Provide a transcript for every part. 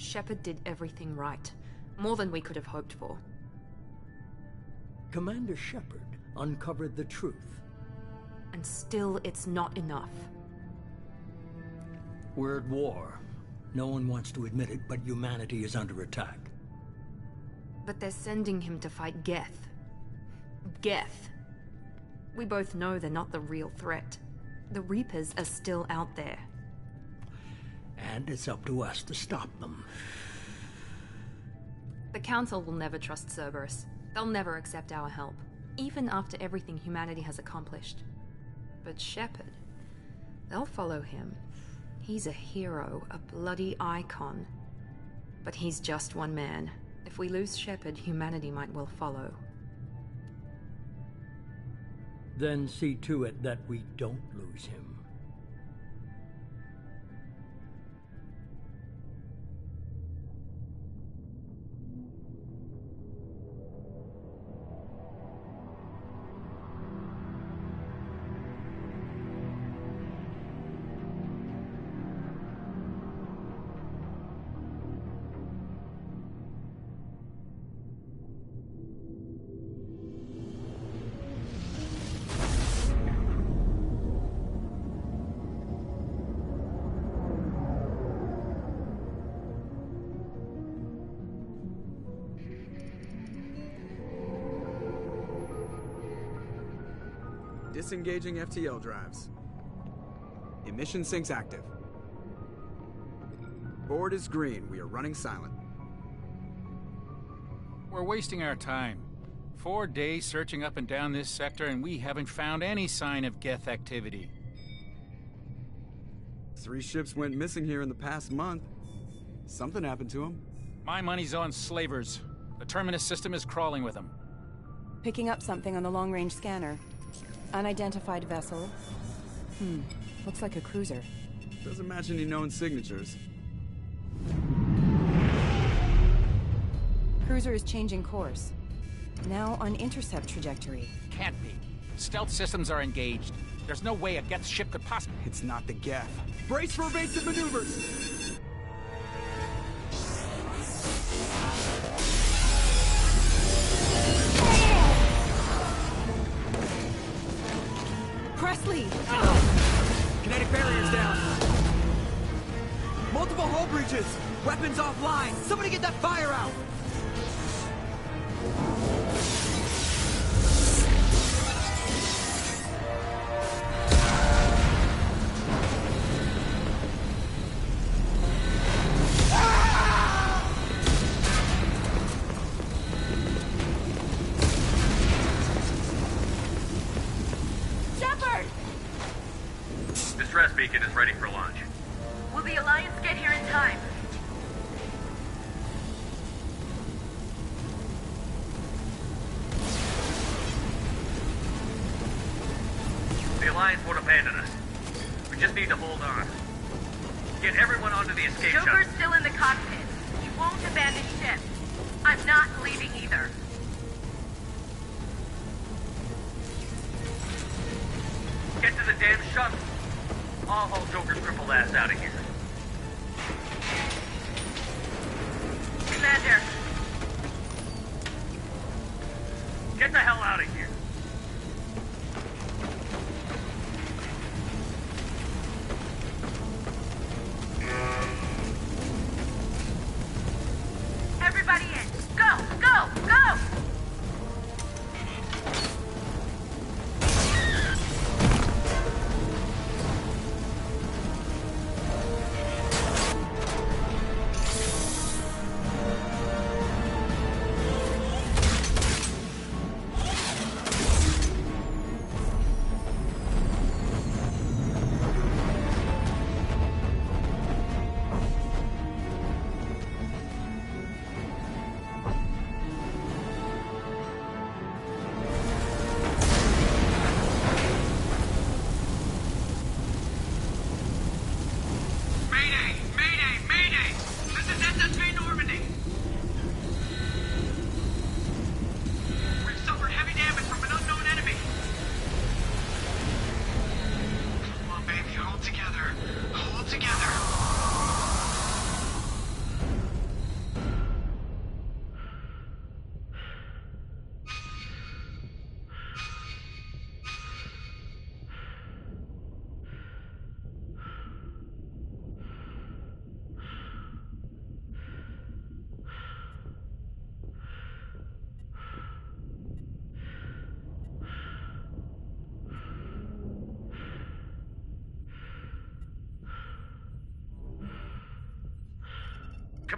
Shepard did everything right. More than we could have hoped for. Commander Shepard uncovered the truth. And still, it's not enough. We're at war. No one wants to admit it, but humanity is under attack. But they're sending him to fight Geth. Geth. We both know they're not the real threat. The Reapers are still out there. And it's up to us to stop them. The Council will never trust Cerberus. They'll never accept our help, even after everything humanity has accomplished. But Shepard, they'll follow him. He's a hero, a bloody icon. But he's just one man. If we lose Shepard, humanity might well follow. Then see to it that we don't lose him. Disengaging FTL drives. Emission sinks active. Board is green. We are running silent. We're wasting our time. 4 days searching up and down this sector, and we haven't found any sign of Geth activity. 3 ships went missing here in the past month. Something happened to them. My money's on slavers. The Terminus system is crawling with them. Picking up something on the long-range scanner. Unidentified vessel. Looks like a cruiser. Doesn't match any known signatures. Cruiser is changing course. Now on intercept trajectory. Can't be. Stealth systems are engaged. There's no way a Geth ship could possibly... It's not the Geth. Brace for evasive maneuvers! Presley! Kinetic barriers down. Multiple hull breaches. Weapons offline. Somebody get that fire out. Distress beacon is ready for launch. Will the Alliance get here in time? The Alliance won't abandon us. We just need to hold on. Get everyone onto the escape shuttle. Joker's still in the cockpit. He won't abandon ship. I'm not leaving either. Get to the damn shuttle. I'll haul Joker's crippled ass out of here. Commander, Get the hell out of here. everybody in. Go, go, go!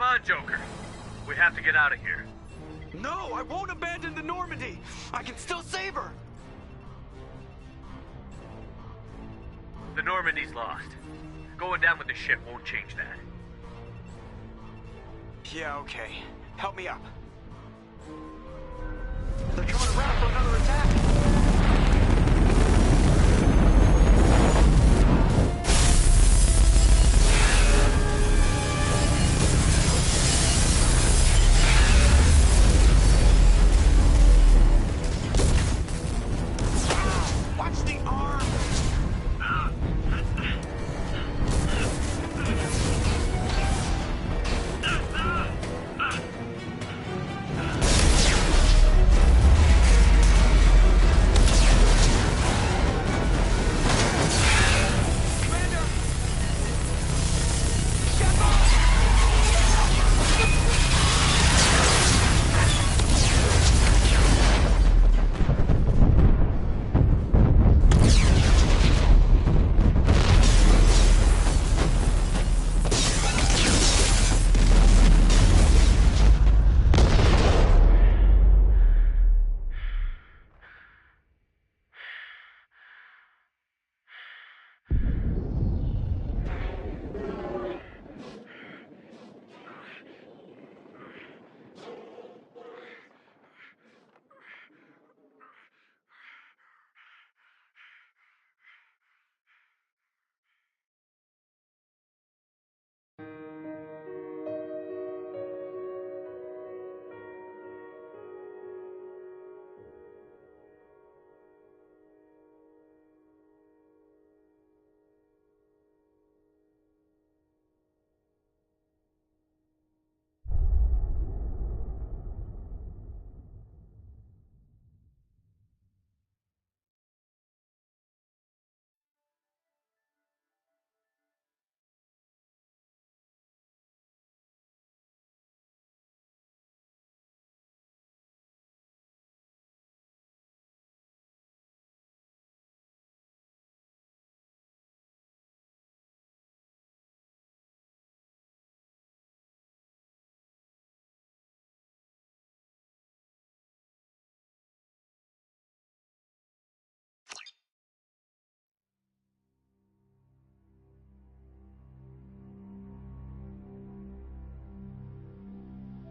Come on, Joker. We have to get out of here. No, I won't abandon the Normandy. I can still save her. The Normandy's lost. Going down with the ship won't change that. Yeah, okay. Help me up. They're coming around for another attack. Watch the arm!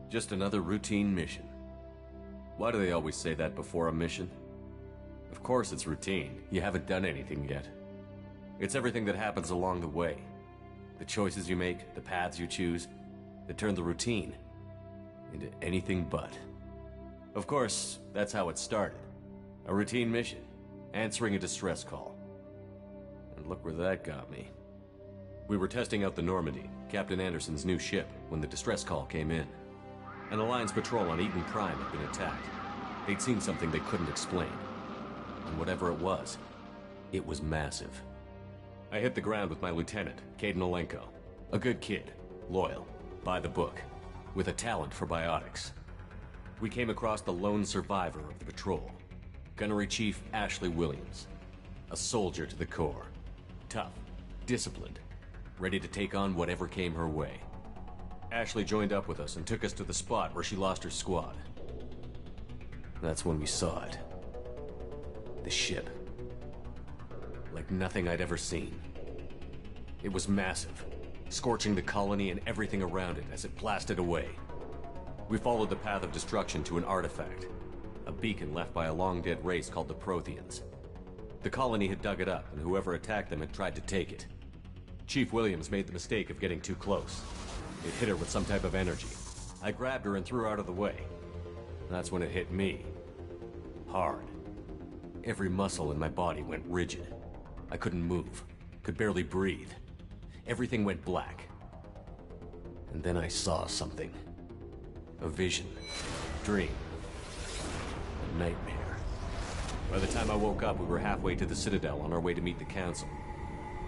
Just another routine mission. Why do they always say that before a mission? Of course it's routine. You haven't done anything yet. It's everything that happens along the way. The choices you make, the paths you choose, that turn the routine into anything but. Of course, that's how it started. A routine mission, answering a distress call. And look where that got me. We were testing out the Normandy, Captain Anderson's new ship, when the distress call came in. An Alliance patrol on Eden Prime had been attacked. They'd seen something they couldn't explain. And whatever it was massive. I hit the ground with my lieutenant, Caden Olenko. A good kid, loyal, by the book, with a talent for biotics. We came across the lone survivor of the patrol, Gunnery Chief Ashley Williams. A soldier to the core. Tough, disciplined, ready to take on whatever came her way. Ashley joined up with us and took us to the spot where she lost her squad. That's when we saw it. The ship. Like nothing I'd ever seen. It was massive, scorching the colony and everything around it as it blasted away. We followed the path of destruction to an artifact, a beacon left by a long-dead race called the Protheans. The colony had dug it up, and whoever attacked them had tried to take it. Chief Williams made the mistake of getting too close. It hit her with some type of energy. I grabbed her and threw her out of the way. That's when it hit me. Hard. Every muscle in my body went rigid. I couldn't move, could barely breathe. Everything went black. And then I saw something. A vision. Dream. A nightmare. By the time I woke up, we were halfway to the Citadel on our way to meet the Council.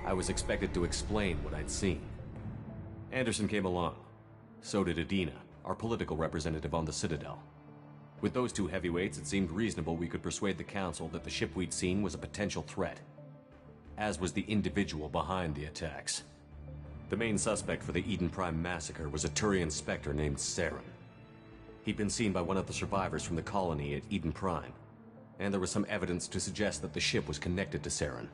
I was expected to explain what I'd seen. Anderson came along. So did Adina, our political representative on the Citadel. With those two heavyweights, it seemed reasonable we could persuade the Council that the ship we'd seen was a potential threat. As was the individual behind the attacks. The main suspect for the Eden Prime massacre was a Turian Spectre named Saren. He'd been seen by one of the survivors from the colony at Eden Prime, and there was some evidence to suggest that the ship was connected to Saren.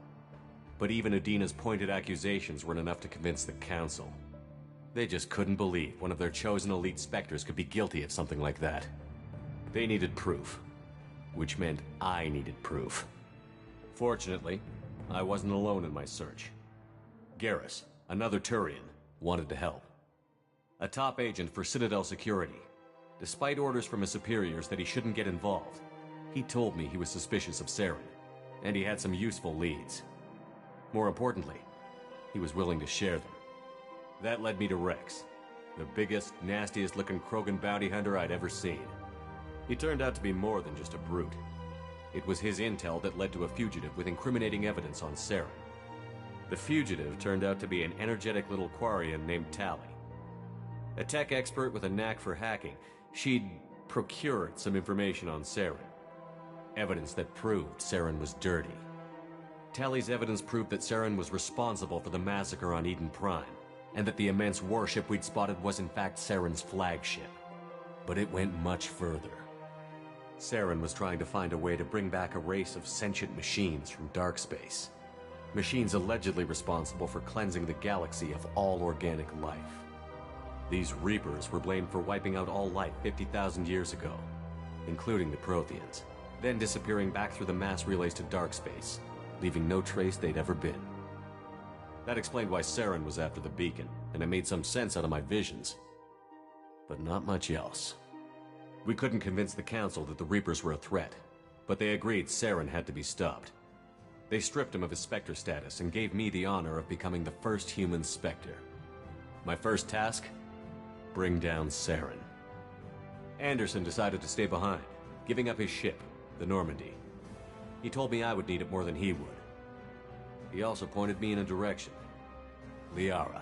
But even Udina's pointed accusations weren't enough to convince the Council. They just couldn't believe one of their chosen elite Spectres could be guilty of something like that. They needed proof, which meant I needed proof. Fortunately, I wasn't alone in my search. Garrus, another Turian, wanted to help. A top agent for Citadel Security. Despite orders from his superiors that he shouldn't get involved, he told me he was suspicious of Saren, and he had some useful leads. More importantly, he was willing to share them. That led me to Rex, the biggest, nastiest-looking Krogan bounty hunter I'd ever seen. He turned out to be more than just a brute. It was his intel that led to a fugitive with incriminating evidence on Saren. The fugitive turned out to be an energetic little Quarian named Tali. A tech expert with a knack for hacking, she'd procured some information on Saren. Evidence that proved Saren was dirty. Tali's evidence proved that Saren was responsible for the massacre on Eden Prime, and that the immense warship we'd spotted was in fact Saren's flagship. But it went much further. Saren was trying to find a way to bring back a race of sentient machines from dark space. Machines allegedly responsible for cleansing the galaxy of all organic life. These Reapers were blamed for wiping out all life 50,000 years ago, including the Protheans, then disappearing back through the mass relays to dark space, leaving no trace they'd ever been. That explained why Saren was after the beacon, and it made some sense out of my visions. But not much else. We couldn't convince the Council that the Reapers were a threat, but they agreed Saren had to be stopped. They stripped him of his Spectre status and gave me the honor of becoming the first human Spectre. My first task? Bring down Saren. Anderson decided to stay behind, giving up his ship, the Normandy. He told me I would need it more than he would. He also pointed me in a direction. Liara,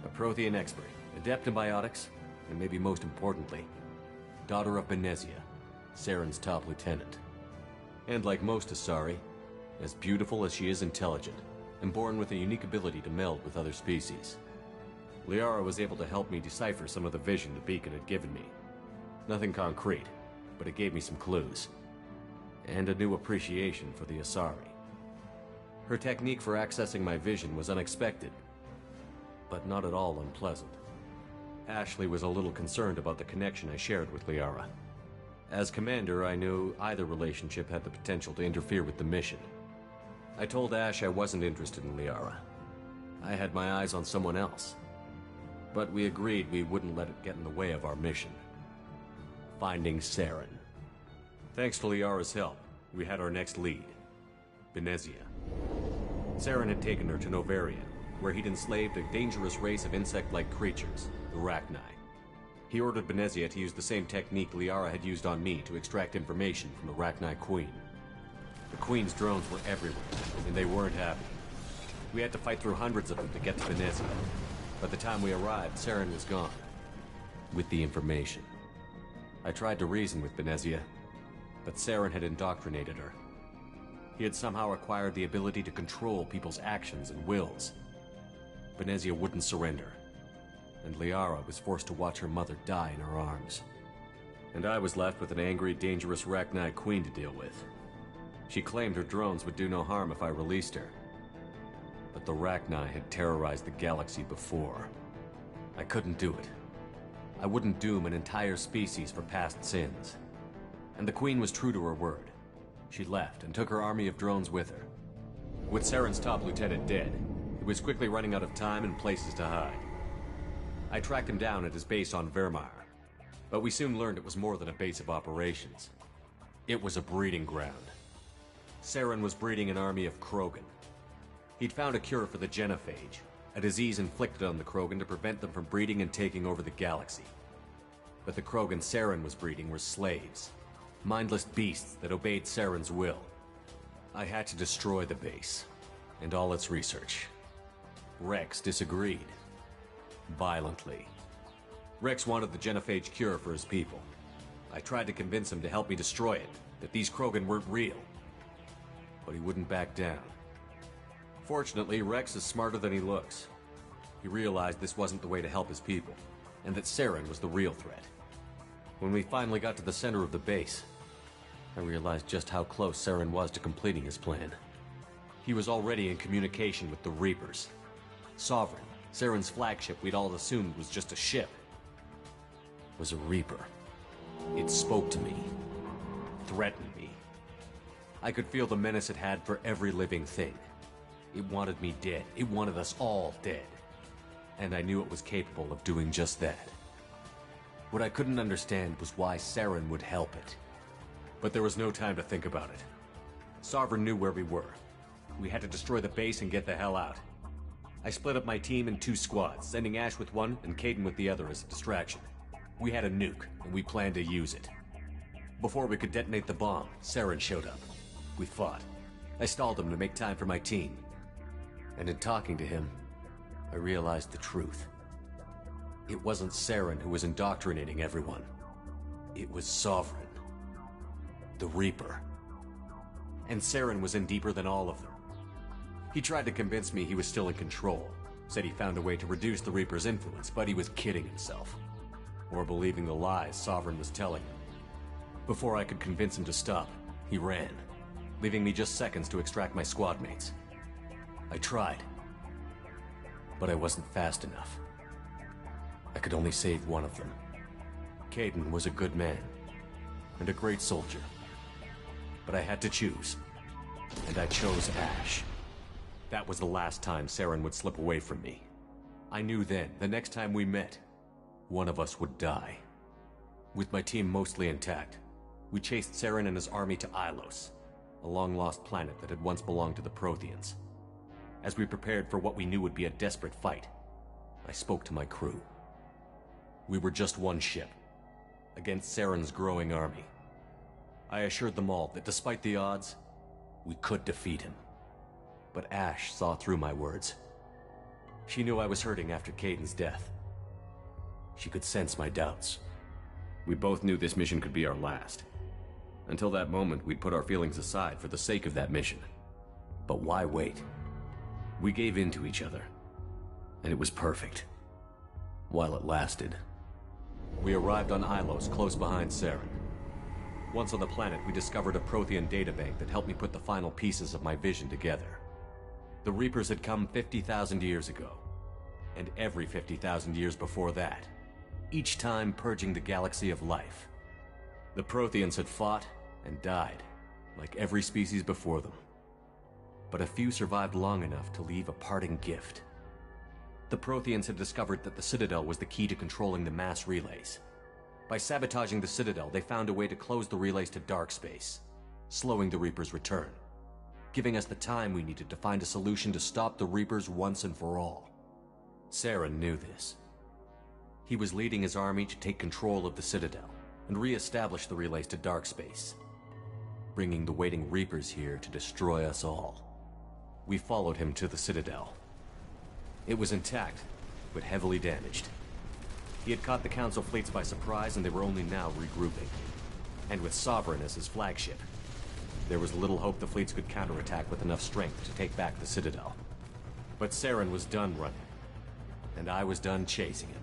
a Prothean expert, adept in biotics, and maybe most importantly, daughter of Benezia, Saren's top lieutenant. And like most Asari, as beautiful as she is intelligent, and born with a unique ability to meld with other species. Liara was able to help me decipher some of the vision the beacon had given me. Nothing concrete, but it gave me some clues. And a new appreciation for the Asari. Her technique for accessing my vision was unexpected, but not at all unpleasant. Ashley was a little concerned about the connection I shared with Liara. As commander, I knew either relationship had the potential to interfere with the mission. I told Ash I wasn't interested in Liara. I had my eyes on someone else. But we agreed we wouldn't let it get in the way of our mission. Finding Saren. Thanks to Liara's help, we had our next lead. Benezia. Saren had taken her to Novaria, where he'd enslaved a dangerous race of insect-like creatures, the Rachni. He ordered Benezia to use the same technique Liara had used on me to extract information from the Rachni Queen. The Queen's drones were everywhere, and they weren't happy. We had to fight through hundreds of them to get to Benezia. By the time we arrived, Saren was gone. With the information. I tried to reason with Benezia, but Saren had indoctrinated her. He had somehow acquired the ability to control people's actions and wills. Benezia wouldn't surrender, and Liara was forced to watch her mother die in her arms. And I was left with an angry, dangerous Rachni Queen to deal with. She claimed her drones would do no harm if I released her. But the Rachni had terrorized the galaxy before. I couldn't do it. I wouldn't doom an entire species for past sins. And the Queen was true to her word. She left and took her army of drones with her. With Saren's top lieutenant dead, he was quickly running out of time and places to hide. I tracked him down at his base on Vermeer, but we soon learned it was more than a base of operations. It was a breeding ground. Saren was breeding an army of Krogan. He'd found a cure for the genophage, a disease inflicted on the Krogan to prevent them from breeding and taking over the galaxy. But the Krogan Saren was breeding were slaves, mindless beasts that obeyed Saren's will. I had to destroy the base, and all its research. Rex disagreed. Violently. Rex wanted the genophage cure for his people. I tried to convince him to help me destroy it, that these Krogan weren't real. But he wouldn't back down. Fortunately, Rex is smarter than he looks. he realized this wasn't the way to help his people, and that Saren was the real threat. When we finally got to the center of the base, I realized just how close Saren was to completing his plan. He was already in communication with the Reapers. Sovereign, Saren's flagship we'd all assumed was just a ship, was a Reaper. It spoke to me, threatened me. I could feel the menace it had for every living thing. It wanted me dead. It wanted us all dead. And I knew it was capable of doing just that. What I couldn't understand was why Saren would help it. But there was no time to think about it. Sovereign knew where we were. We had to destroy the base and get the hell out. I split up my team in 2 squads, sending Ash with one and Caden with the other as a distraction. We had a nuke, and we planned to use it. Before we could detonate the bomb, Saren showed up. We fought. I stalled him to make time for my team. And in talking to him, I realized the truth. It wasn't Saren who was indoctrinating everyone. It was Sovereign. The Reaper. And Saren was in deeper than all of them. He tried to convince me he was still in control. Said he found a way to reduce the Reaper's influence, but he was kidding himself. Or believing the lies Sovereign was telling him. Before I could convince him to stop, he ran, leaving me just seconds to extract my squad mates. I tried, but I wasn't fast enough. I could only save one of them. Caden was a good man, and a great soldier. But I had to choose, and I chose Ash. That was the last time Saren would slip away from me. I knew then, the next time we met, one of us would die. With my team mostly intact, we chased Saren and his army to Ilos, a long-lost planet that had once belonged to the Protheans. As we prepared for what we knew would be a desperate fight, I spoke to my crew. We were just one ship, against Saren's growing army. I assured them all that despite the odds, we could defeat him. But Ash saw through my words. She knew I was hurting after Caden's death. She could sense my doubts. We both knew this mission could be our last. Until that moment, we'd put our feelings aside for the sake of that mission. But why wait? We gave in to each other, and it was perfect. While it lasted. We arrived on Ilos, close behind Saren. Once on the planet, we discovered a Prothean databank that helped me put the final pieces of my vision together. The Reapers had come 50,000 years ago, and every 50,000 years before that, each time purging the galaxy of life. The Protheans had fought and died, like every species before them. But a few survived long enough to leave a parting gift. The Protheans had discovered that the Citadel was the key to controlling the mass relays. By sabotaging the Citadel, they found a way to close the relays to dark space, slowing the Reapers' return, giving us the time we needed to find a solution to stop the Reapers once and for all. Saren knew this. He was leading his army to take control of the Citadel and re-establish the relays to dark space, bringing the waiting Reapers here to destroy us all. We followed him to the Citadel. It was intact, but heavily damaged. He had caught the Council fleets by surprise, and they were only now regrouping. And with Sovereign as his flagship, there was little hope the fleets could counterattack with enough strength to take back the Citadel. But Saren was done running, and I was done chasing him.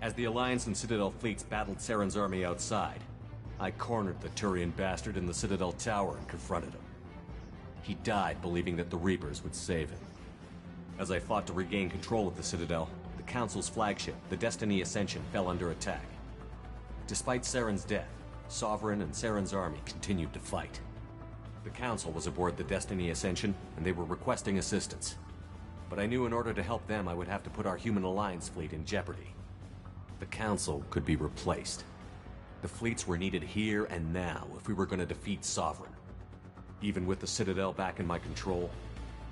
As the Alliance and Citadel fleets battled Saren's army outside, I cornered the Turian bastard in the Citadel tower and confronted him. He died believing that the Reapers would save him. As I fought to regain control of the Citadel, the Council's flagship, the Destiny Ascension, fell under attack. Despite Saren's death, Sovereign and Saren's army continued to fight. The Council was aboard the Destiny Ascension, and they were requesting assistance. But I knew in order to help them, I would have to put our Human Alliance fleet in jeopardy. The Council could be replaced. The fleets were needed here and now if we were going to defeat Sovereign. Even with the Citadel back in my control,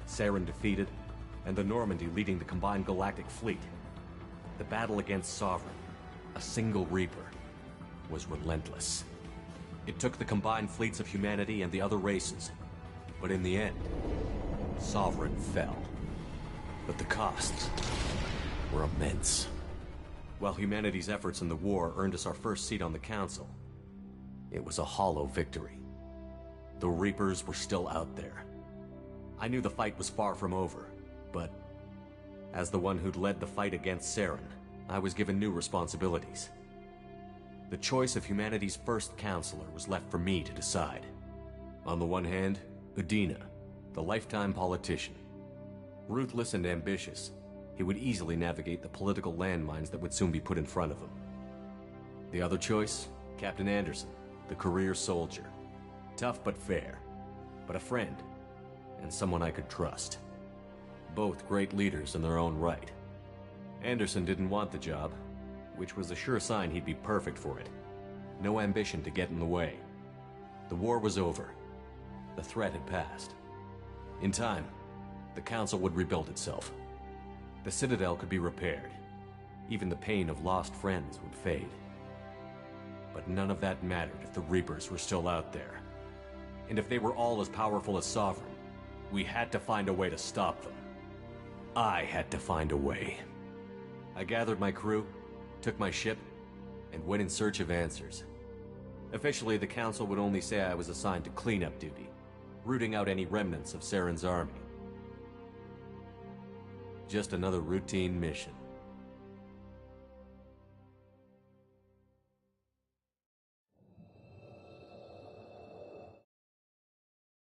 Saren defeated, and the Normandy leading the combined galactic fleet, the battle against Sovereign, a single Reaper, was relentless. It took the combined fleets of humanity and the other races, but in the end, Sovereign fell. But the costs were immense. While humanity's efforts in the war earned us our first seat on the Council, it was a hollow victory. The Reapers were still out there. I knew the fight was far from over, but As the one who'd led the fight against Saren, I was given new responsibilities. The choice of humanity's first counselor was left for me to decide. On the one hand, Udina, the lifetime politician. Ruthless and ambitious, he would easily navigate the political landmines that would soon be put in front of him. The other choice, Captain Anderson, the career soldier. Tough but fair, but a friend, and someone I could trust. Both great leaders in their own right. Anderson didn't want the job, which was a sure sign he'd be perfect for it. No ambition to get in the way. The war was over. The threat had passed. In time, the Council would rebuild itself. The Citadel could be repaired. Even the pain of lost friends would fade. But none of that mattered if the Reapers were still out there. And if they were all as powerful as Sovereign, we had to find a way to stop them. I had to find a way. I gathered my crew, took my ship, and went in search of answers. Officially, the Council would only say I was assigned to cleanup duty, rooting out any remnants of Saren's army. Just another routine mission.